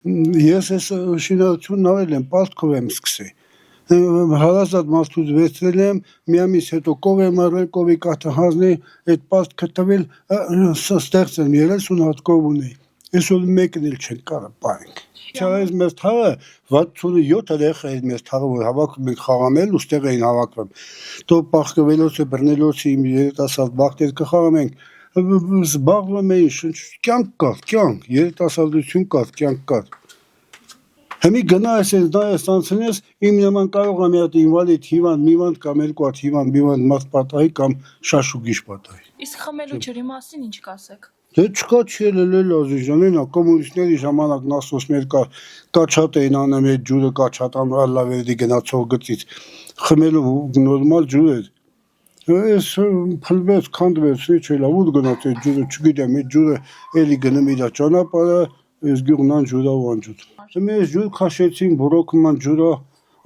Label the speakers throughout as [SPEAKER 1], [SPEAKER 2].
[SPEAKER 1] Ես այս շինարարությունն արել եմ, պարտքով եմ սկսել։ Հարազատ մարդուց վերցրել եմ, մի ամիս հետո կով եմ առել, կովի կաթը հանձնել, այդ պարտքը տվել, ստեղծ եմ ելել, սունհատ կով ունեի։ Այսօր մեկն էլ չեն կարող պահենք։ Չարայից մեր թաղը 67 երեխա էր մեր թաղը, որ հավաքում ենք խաղամել, ուստեղ էին հավաքվում։ Դո պախկվելոցը, բռնելոցը, իմ երիտասարդ բախտեր կխաղում ենք, զբաղվում էին, կյանք կար, կյանք, երիտասարդություն կար, կյանք կար։ Հիմի գնայես ես նայես անցնես, իմ նման կարող է մի հատ ինվալիդ հիվանդ, միվանդ կամ երկու հատ հիվանդ, միվանդ մարդ պատահի կամ շաշուկիչ պատահի։
[SPEAKER 2] Իսկ խմելու ջրի մասին ինչ կասեք։
[SPEAKER 1] Դե չկա չի ելել Ազիզյանին, կոմունիստների ժամանակ նասոսներ կա, կաչատ էին անում այդ ջուրը, կաչատ Ալլավերդի գնացող գծից, խմելու նորմալ ջուր էր։ Ես փլվեց, քանդվեց, ինչ էլա, ուր գնաց այդ ջուրը, չգիտեմ, այդ ջուրը էլի գնում իր ճանապարհը, ես գյուղնան ջուրա ու անջուր։ Հիմա ես ջուր քաշեցին, բուրոկման ջուրա,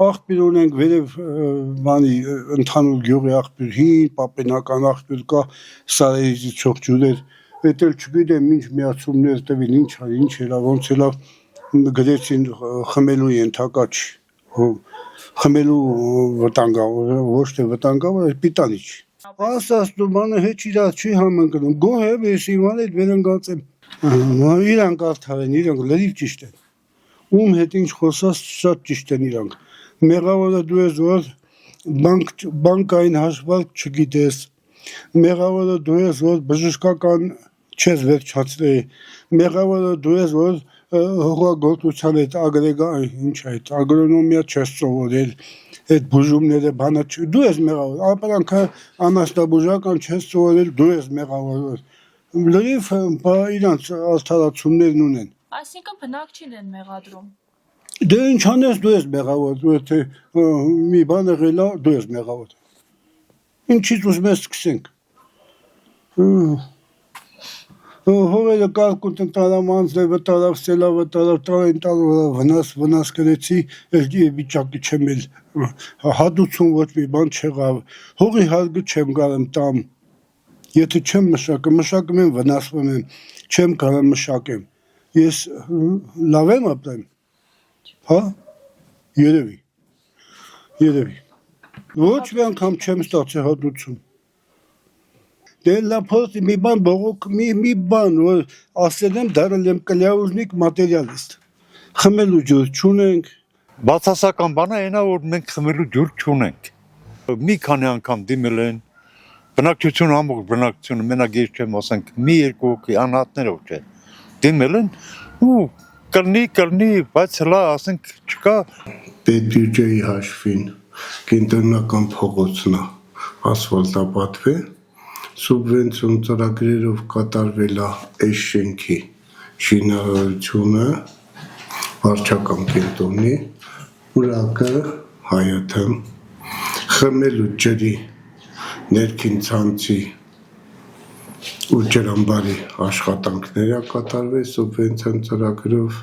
[SPEAKER 1] աղբյուր ունենք վերև բանի ընդհանուր գյուղի աղբյուր, հին պապենական աղբյուր կա, սարերից իջող ջուրեր, էդ էլ չգիտեմ ինչ միացումներ տվին, ինչ էլա, ոնց էլա գրեցին խմելու ենթակա չի, խմելու վտանգավոր, ոչ թե վտանգավոր, այլ պիտանի չի։ Ասաստու բանը հետ իրար չի համընկնում, գոհ եմ, ես իմանալ այդ վերընկած եմ, իրանք արդար են, իրանք լրիվ ճիշտ են, ում հետ ինչ խոսած շատ ճիշտ են իրանք, մեղավորը դու ես, որ բանկային հաշվարկ չգիտես, մեղավորը դու ես, որ բժշկական չես վերջացրել, մեղավորը դու ես, որ հողագործության այդ ինչ այդ ագրոնոմիա չես սովորել, այդ բուժումները բանը դու ես մեղավոր, ապրանքը ամասնաբուժական չես սովորել, դու ես մեղավոր, լրիվ իրանց արդարացումներն ունեն։
[SPEAKER 2] Այսինքն բնակչին են մեղադրում։
[SPEAKER 1] Դե ինչ անես դու ես մեղավոր, դու եթե մի բան եղել է, դու ես մեղավոր։ Ինչից ուզում ես սկսենք։ Հողերը կարկուտ են տարամ անձրև, տարավ սելա, տարավ տարային տարավ վնաս կրեցի, վիճակի չեմ էլ, հադուցում ոչ մի բան չեղավ, հողի հարգը չեմ կարեմ տամ, եթե չեմ մշակեմ, մշակում եմ, վնասվում եմ, չեմ կարեմ մշակեմ, ես լավ եմ ապրեմ, հա, երևի, ոչ մի անգամ չեմ ստացել հադուցում, դե լապորտ մի բան բողոք, մի բան, որ ասել եմ, դարել եմ կլյաուզնիկ մատերիալիստ, խմելու ջուր չունենք,
[SPEAKER 3] բացասական բանը այնա, որ մենք խմելու ջուր չունենք, մի քանի անգամ դիմել են, բնակչություն ամբողջ բնակչությունը, մենակ ես չեմ ասենք, մի երկու հոգի անհատներով չէ, դիմել են ու կլնի, բայց հլա ասենք չկա։
[SPEAKER 4] Պետբյուջեի հաշվին կենտրոնական փողոցն է ասֆալտապատվել, սուբվենցիոն ծրագրերով կատարվել է այս շենքի շինարարությունը վարչական կենտրոնի, ուրակը Հայաթը, խմելու ջրի ներքին ցանցի ու ջրամբարի աշխատանքներ կատարվել սուբվենցիոն ծրագրով